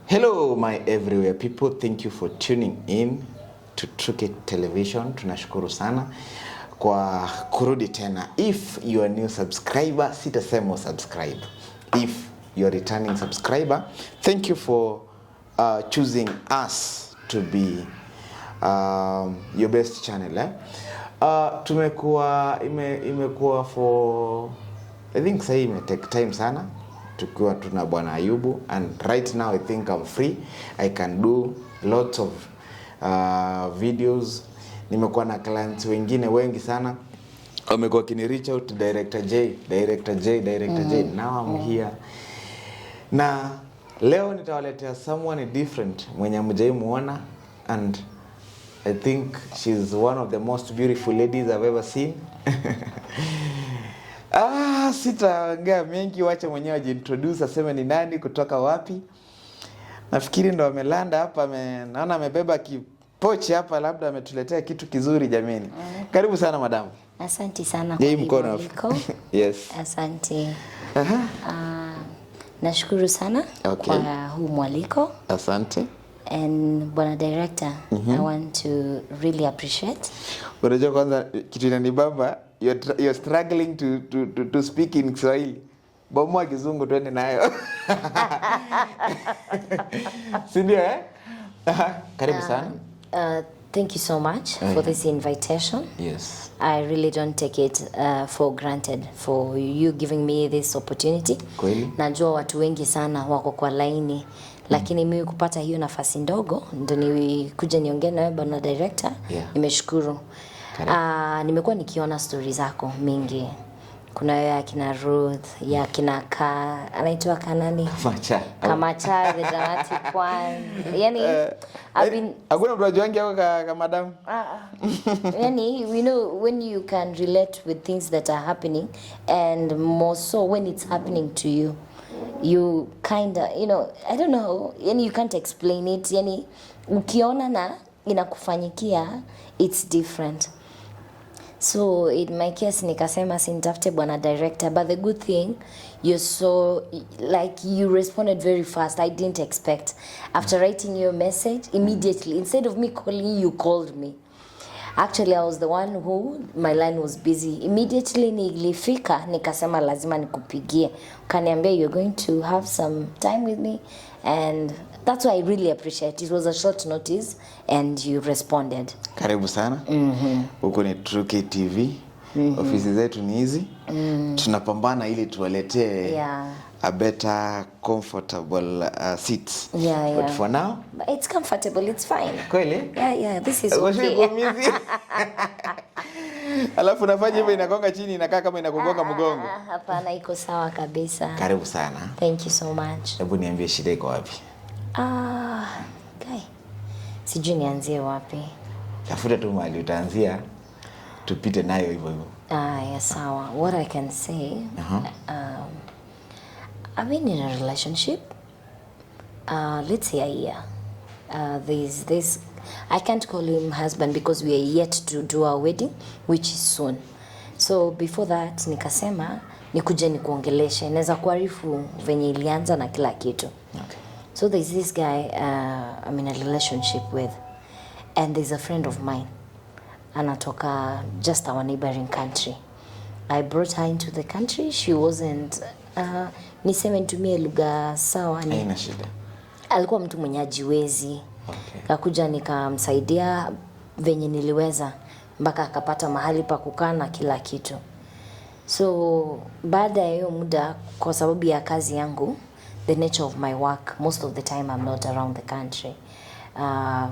Hello my everywhere people, thank you for tuning in to Truke Television. Tunashukuru sana kwa kurudi tena. If you are new subscriber, sitasema subscribe. If you are returning subscriber, thank you for choosing us to be your best channel. Imekuwa for I think say take time sana tukiwa tuna bwana Ayubu, and right now I think I'm free. I can do lots of videos. Nimekuwa na clients wengine wengi sana wamekuwa kini reach out to Director J. Now I'm here. Na leo nitawaletea someone different mwenye hamjai muona, and I think she's one of the most beautiful ladies I've ever seen. Sitaongea mengi, wacha mwenyewe ajiintroduce, aseme ni nani, kutoka wapi. Nafikiri ndo amelanda hapa, naona amebeba kipochi hapa, labda ametuletea kitu kizuri jameni. Karibu sana madam. Asante sana kwa mwaliko. Yes. Asante. Nashukuru sana kwa huu mwaliko. Asante. And bwana director, I want to really appreciate. Unajua kwanza kitu inanibamba, you're struggling to speak in Kiswahili. Bomoa kizungu twende nayo. Sindio Karibu sana. Thank you so much for this invitation. Yes. I really don't take it for granted for you giving me this opportunity. Kweli? Najua watu wengi sana wako kwa laini, lakini mimi kupata hiyo nafasi ndogo ndio nikuja niongee na wewe bwana director. Nimeshukuru. Nimekuwa nikiona stories zako mingi. Kuna ya kina Ruth, ya kina anaitwa kanani? Kamacha, the dramatic one. Yani hakuna mtu ajuangi yako kama madam. Yani we know when you can relate with things that are happening, and more so when it's happening to you. You kinda, I don't know, yani you can't explain it. Yani ukiona na inakufanyikia, it's different. So in my case nikasema sinitafute bwana director, but the good thing, you're so, like, you responded very fast. I didn't expect. After writing your message, immediately, instead of me calling you, called me. Actually, I was the one who, my line was busy. Immediately nilifika, nikasema lazima nikupigie. Ukaniambia you're going to have some time with me, and that's why I really appreciate it. It was a short notice and you responded. Karibu sana. Huko ni Truke TV. Ofisi zetu ni hizi. Tunapambana ili tuwaletee a better comfortable seats. But for now, it's comfortable, it's fine. Kweli? Yeah, this is okay. Alafu nafanya hivyo inagonga chini, inakaa kama inakugonga mgongo. Hapana, iko sawa kabisa. Karibu sana. Thank you so much. Hebu niambie shida iko wapi? Guy. Sijui nianzie wapi. Tafuta tu mahali utaanzia, tupite nayo hivyo hivyo. Yeah, sawa. What I can say, I've been in a relationship, let's say a year. There's this, I can't call him husband because we are yet to do our wedding, which is soon. So before that, nikasema, nikuje nikuongeleshe, naweza kuarifu venye ilianza na kila kitu. Okay. So there's this guy I'm in a relationship with, and there's a friend of mine. Anatoka just our neighboring country. I brought her into the country. She wasn't niseme nitumie lugha sawa ni. Haina shida. Alikuwa mtu mwenye hajiwezi. Okay. Kakuja nikamsaidia venye niliweza mpaka akapata mahali pa kukaa na kila kitu. So baada ya hiyo muda, kwa sababu ya kazi yangu, the nature of my work, most of the time I'm not around the country.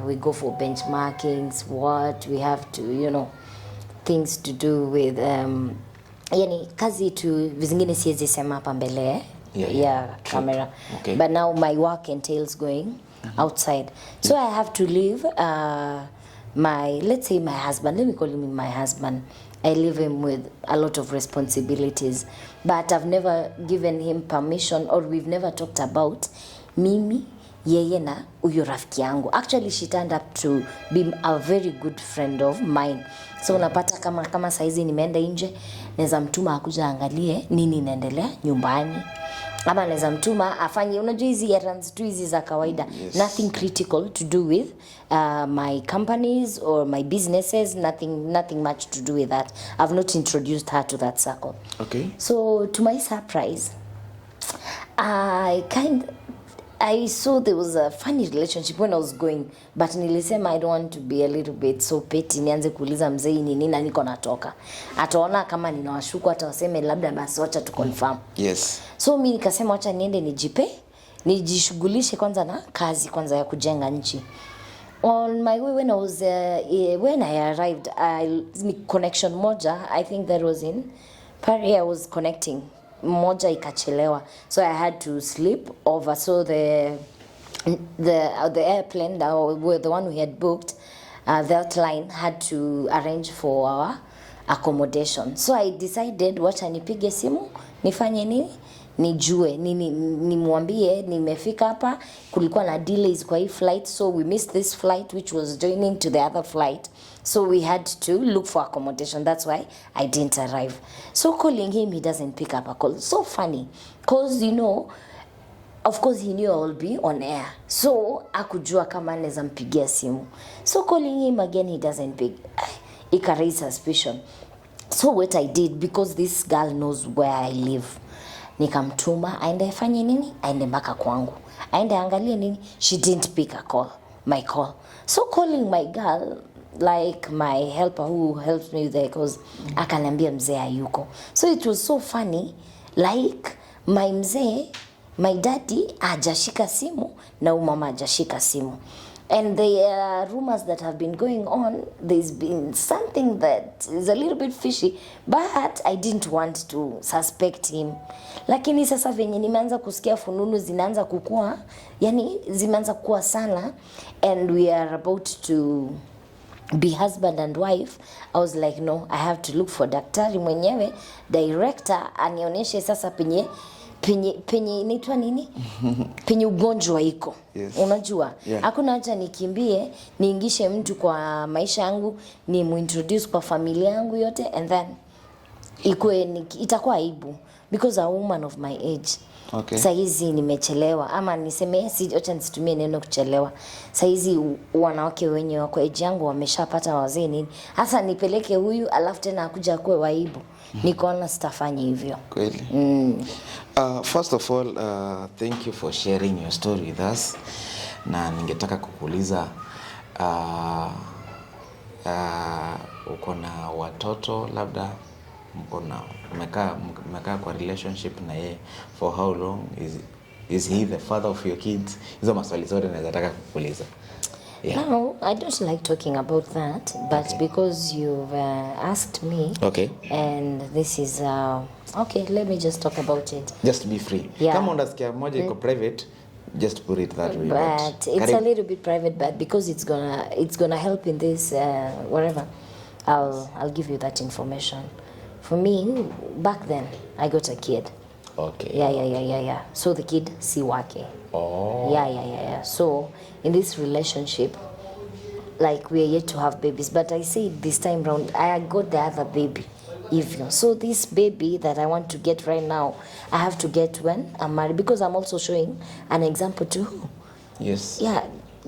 We go for benchmarkings, what we have to, things to do with, yani kazi tu vizingine siwezi sema hapa mbele ya camera. Okay. But now my work entails going outside. So I have to leave let's say my husband, let me call him my husband. I leave him with a lot of responsibilities, but I've never given him permission, or we've never talked about mimi, yeye na huyo rafiki yangu. Actually, she turned up to be a very good friend of mine. So unapata kama saizi nimeenda nje, naweza mtuma akuja angalie nini inaendelea nyumbani. ama naweza mtuma afanye, unajua hizi errands tu hizi za kawaida. Yes. Nothing critical to do with my companies or my businesses, nothing much to do with that. I've not introduced her to that circle. Okay. So to my surprise, I saw there was a funny relationship when I was going, but nilisema I don't want to be a little bit so petty nianze kuuliza mzee ni nini na niko natoka. Ataona kama ninawashuku, hata waseme labda basi wacha tu confirm. Yes. So mimi nikasema wacha niende nijishughulishe kwanza na kazi kwanza ya kujenga nchi. On my way when I arrived, connection moja, I think that was in Paris, I was connecting. Moja ikachelewa, so I had to sleep over. So the airplane, the one we had booked, that line had to arrange for our accommodation. So I decided wacha nipige simu nifanye nini, nijue nini, nimwambie nimefika hapa, kulikuwa na delays kwa hii flight, so we missed this flight which was joining to the other flight. So we had to look for accommodation. That's why I didn't arrive. So calling him, he doesn't pick up a call. So funny, cause of course he knew I will be on air. So akujua kama naweza mpigia simu. So calling him again, he doesn't pick. Ika raise suspicion. So what I did, because this girl knows where I live, nikamtuma aende afanye nini, aende mpaka kwangu, aende angalie nini. She didn't pick my call. So calling my girl, like my helper who helps me there, because akaniambia mzee hayuko. So it was so funny, like my daddy hajashika simu na mama hajashika simu. And the rumors that have been going on, there's been something that is a little bit fishy, but I didn't want to suspect him. Lakini sasa venye nimeanza kusikia fununu zinaanza kukua, yani zimeanza kukua sana, and we are about to be husband and wife, I was like, no, I have to look for daktari mwenyewe, director, anionyeshe sasa penye inaitwa nini? Penye ugonjwa iko. Yes. Unajua? Hakuna haja nikimbie, niingishe mtu kwa maisha yangu, ni muintroduce kwa familia yangu yote, and then itakuwa aibu, because a woman of my age. Okay. Saizi nimechelewa, ama niseme acha nisitumie neno kuchelewa. Saizi wanawake wenye wako age yangu wameshapata wazee nini. Hasa nipeleke huyu alafu tena akuja kuwe waibu. Nikaona sitafanya hivyo. Kweli. First of all, thank you for sharing your story with us. Na ningetaka kukuuliza uko na watoto, labda mmekaa kwa relationship na yeye for how long? Is he the father of your kids? Hizo maswali zote nataka kukuuliza. Yeah. No, I don't like talking about that, but okay, because you've asked me, okay, and this is okay, let me just talk about it. Just be free. Yeah. Kama unasikia moja iko private, just put it that way. But it's a little bit private, but because it's gonna help in this whatever, I'll give you that information. For me, back then, I got a kid. Okay. Yeah. So the kid si wake. Oh. Yeah. So in this relationship, like we are yet to have babies, but I say this time round, I got the other baby. Even so, this baby that I want to get right now, I have to get when I'm married, because I'm also showing an example to who? Yes. Yeah.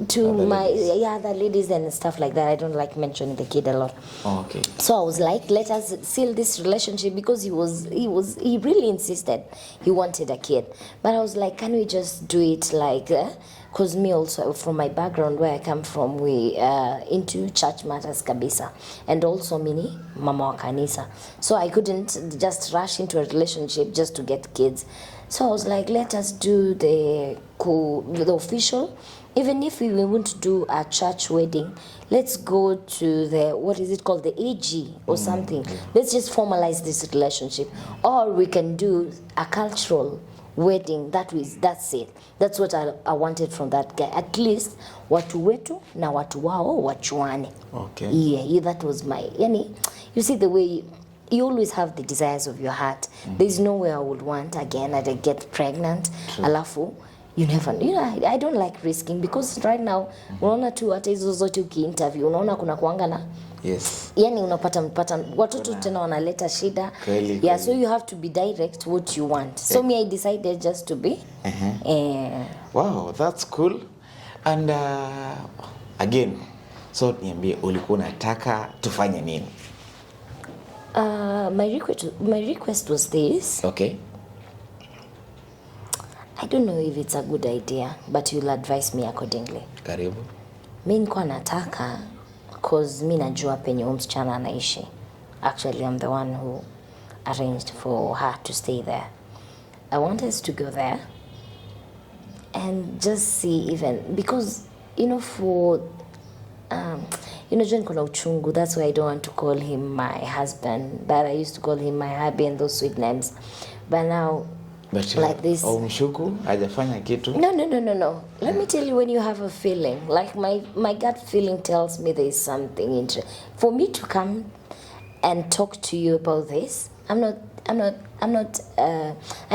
To other my ladies. other ladies and stuff like that. I don't like mentioning the kid a lot. Oh, okay. So I was like, let us seal this relationship, because he really insisted he wanted a kid. But I was like, can we just do it like, because me also, from my background where I come from, we into church matters kabisa, and also mini mama wa kanisa. So I couldn't just rush into a relationship just to get kids. So I was like, let us do the official. Even if we want to do a church wedding, let's go to the, what is it called, the AG or something. Let's just formalize this relationship. Or we can do a cultural wedding. That's it. That's what I wanted from that guy. At least watu wetu na watu wao wachuane. Okay. Yeah, that was my, you see the way you always have the desires of your heart. There's nowhere I would want again, I'd get pregnant. True. Alafu you never, I don't like risking, because right now unaona tu hata hizo zote ukiinterview unaona kuna kuanga na Yes. Yani unapata watoto tena wanaleta shida. Kweli, Yeah, so you have to be direct what you want. So me I decided just to be. Wow, that's cool. And again, so niambie ulikuwa unataka tufanye nini? My request was this. Okay. I don't know if it's a good idea, but you'll advise me accordingly. Karibu. Mi nilikuwa nataka, cause mi najua penye huyu msichana anaishi. Actually, I'm the one who arranged for her to stay there. I want us to go there and just see even, because, you know, for, John kuna uchungu, that's why I don't want to call him my husband, but I used to call him my hubby and those sweet names. But now, But like this. Mshuku hajafanya kitu. No. Let me tell you, when you have a feeling, like my gut feeling tells me there is something interesting. For me to come and talk to you about this, I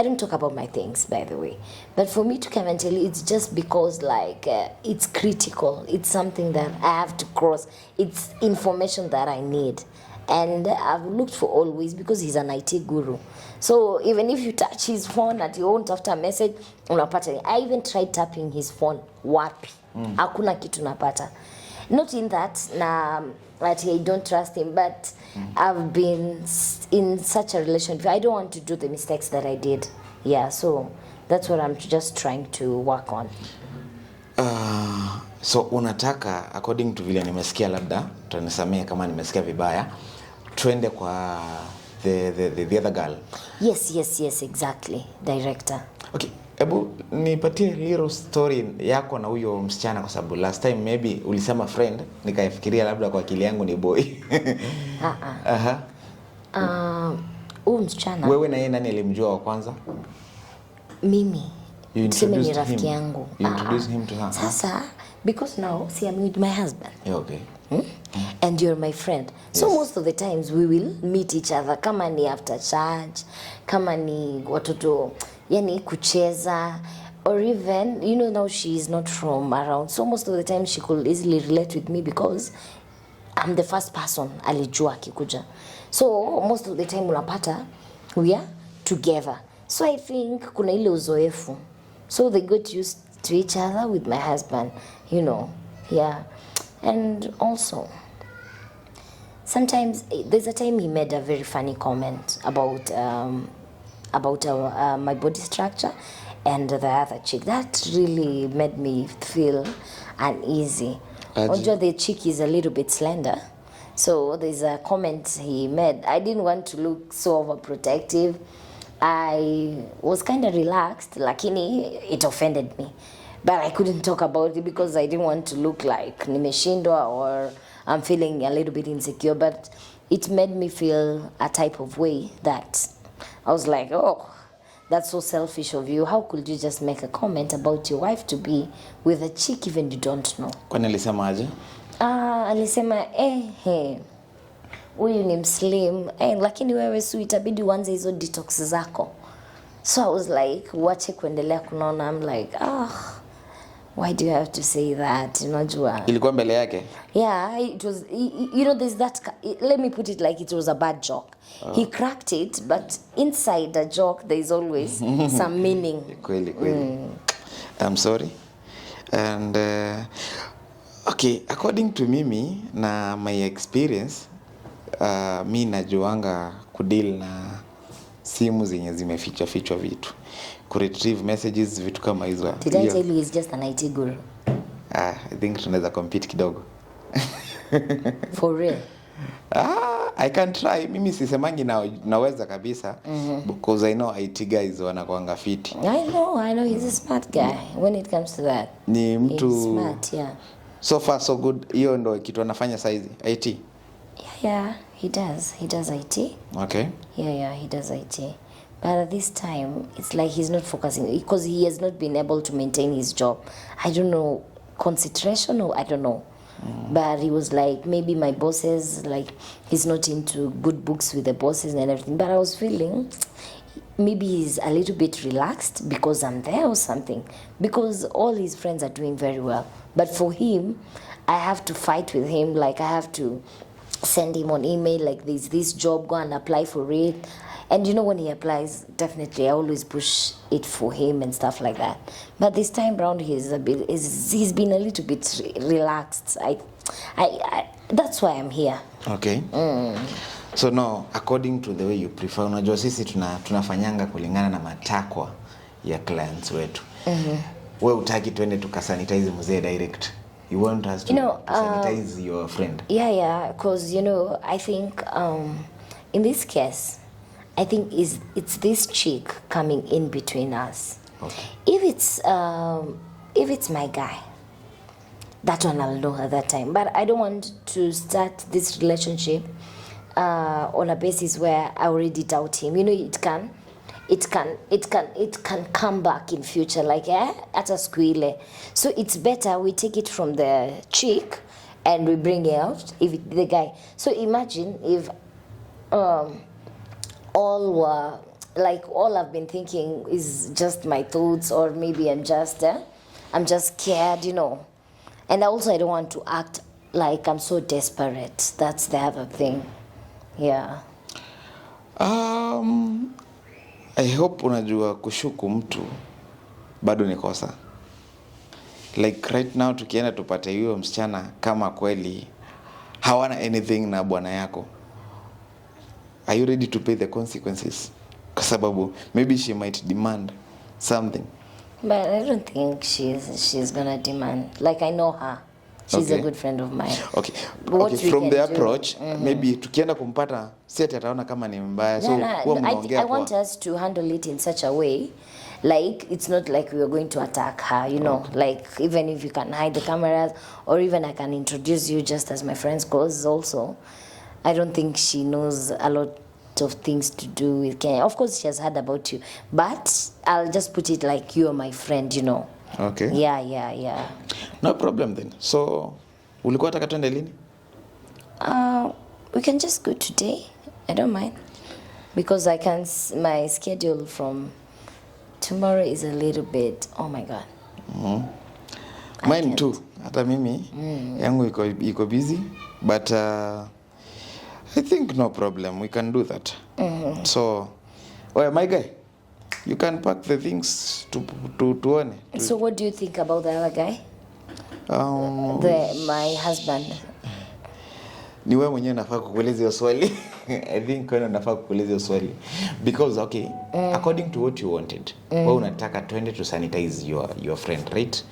don't talk about my things, by the way. But for me to come and tell you, it's just because like it's critical. It's something that I have to cross. It's information that I need. And I've looked for always, because he's an IT guru. So even if you touch his phone and you won't after a message, unapata. I even tried tapping his phone. Wapi. Hakuna kitu napata. Not in that I don't trust him, but I've been in such a relationship. I don't want to do the mistakes that I did. Yeah, so that's what I'm just trying to work on. So unataka, according to vile nimesikia, labda tutanisamea kama nimesikia vibaya, twende kwa the other girl. Yes, exactly, director. Okay, ebu nipatie little story yako na huyo msichana, kwa sababu last time maybe ulisema friend, nikaifikiria labda kwa akili yangu ni boy. Msichana. Wewe na yeye nani alimjua wa kwanza? Mimi. Tuseme ni rafiki yangu. You introduced him to her. Sasa, because now, see, I'm with my husband. Yeah, okay. And you're my friend. So most of the times we will meet each other. Kama ni after church, kama ni watoto, yani kucheza, or even, now she is not from around. So most of the time she could easily relate with me because I'm the first person alijua akikuja. So most of the time unapata, we are together. So I think kuna ile uzoefu. So they got used to each other with my husband, yeah. And also, sometimes there's a time he made a very funny comment about my body structure and the other chick. That really made me feel uneasy. Although the chick is a little bit slender, so there's a comment he made. I didn't want to look so overprotective. I was kind of relaxed, lakini it offended me. But I couldn't talk about it because I didn't want to look like nimeshindwa or I'm feeling a little bit insecure. But it made me feel a type of way that I was like, oh, that's so selfish of you. How could you just make a comment about your wife to be with a chick even you don't know? Kwani alisema aje? Alisema, huyu ni mslim, lakini wewe si itabidi uanze hizo detox zako. So I was like, wache kuendelea kunaona. I'm like, why do you have to say that? Unajua. Ilikuwa mbele yake? Yeah, it was, there's that, let me put it like it was a bad joke. He cracked it, but inside a joke, there's always some meaning. Kweli. I'm sorry. And, okay, according to Mimi, na my experience, mi najuanga kudeal na simu zenye zimefichwa vitu, kuretrieve messages, vitu kama hizo. Did I tell you he's just an IT guru? I think tunaweza compete kidogo. For real? I can try. Mimi sisemangi naweza kabisa, because I know IT guys wanakuanga fiti. I know he's a smart guy when it comes to that. Ni mtu he's smart, yeah. So far so good. Hiyo ndo kitu anafanya saizi, IT. Yeah, he does IT. Okay. Yeah, he does IT. But at this time, it's like he's not focusing because he has not been able to maintain his job. I don't know, concentration or I don't know. But he was like, maybe my bosses, like, he's not into good books with the bosses and everything. But I was feeling maybe he's a little bit relaxed because I'm there or something. Because all his friends are doing very well. But for him, I have to fight with him. Like, I have to send him on email like this job, go and apply for it. And when he applies, definitely I always push it for him and stuff like that. But this time round, he's been a little bit relaxed. I that's why I'm here. Okay. So now, according to the way you prefer, unajua sisi tunafanyanga kulingana na matakwa ya clients wetu. Wewe utaki twende tukasanitize mzee direct. You want us to sanitize your friend. Yeah, because I think in this case, I think it's this chick coming in between us. Okay. If it's my guy, that one I'll know at that time. But I don't want to start this relationship on a basis where I already doubt him. It can come back in future, like at a squeal. So it's better we take it from the chick and we bring it out if the guy. So imagine if all I've been thinking is just my thoughts, or maybe I'm just scared, And also I don't want to act like I'm so desperate. That's the other thing. Yeah. I hope unajua kushuku mtu bado ni kosa. Like right now tukienda tupate huyo msichana kama kweli hawana anything na bwana yako. Are you ready to pay the consequences? Kwa sababu maybe she might demand something. But I don't think she's gonna demand. Like, I know her. She's a good friend of mine. Okay. From the approach, maybe tukienda kumpata si ati ataona kama ni mbaya. So I want us to handle it in such a way, like it's not like we are going to attack her, Okay. Like even if you can hide the cameras, or even I can introduce you just as my friends, cause also I don't think she knows a lot of things to do with Kenya. Of course she has heard about you, but I'll just put it like you are my friend, Okay. Yeah. No problem then. So, ulikuwa taka twende lini? We can just go today. I don't mind. Because my schedule from tomorrow is a little bit, oh my God. Mine too. Hata mimi, yangu iko busy. But I think no problem. We can do that. So, my guy, you can pack the things to one. So what do you think about the other guy? My husband. Ni wewe mwenyewe nafaa kukueleza hiyo swali. I think wewe nafaa kukueleza hiyo swali. Because according to what you wanted, wewe unataka twende to sanitize your friend, right?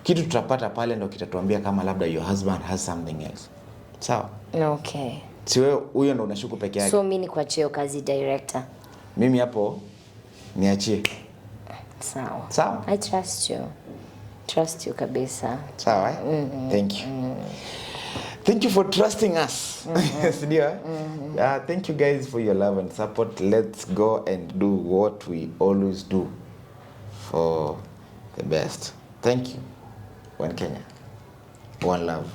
Kitu tutapata pale ndo kitatuambia kama labda your husband has something else. Sawa? Okay. Si wewe huyo ndo unashuku peke yake. So mimi ni kuachia kazi director. Mimi hapo niachie. Sawa. I trust you kabisa. Sawa. Thank you. Thank you for trusting us. Thank you guys for your love and support. Let's go and do what we always do for the best. Thank you. One Kenya. One love.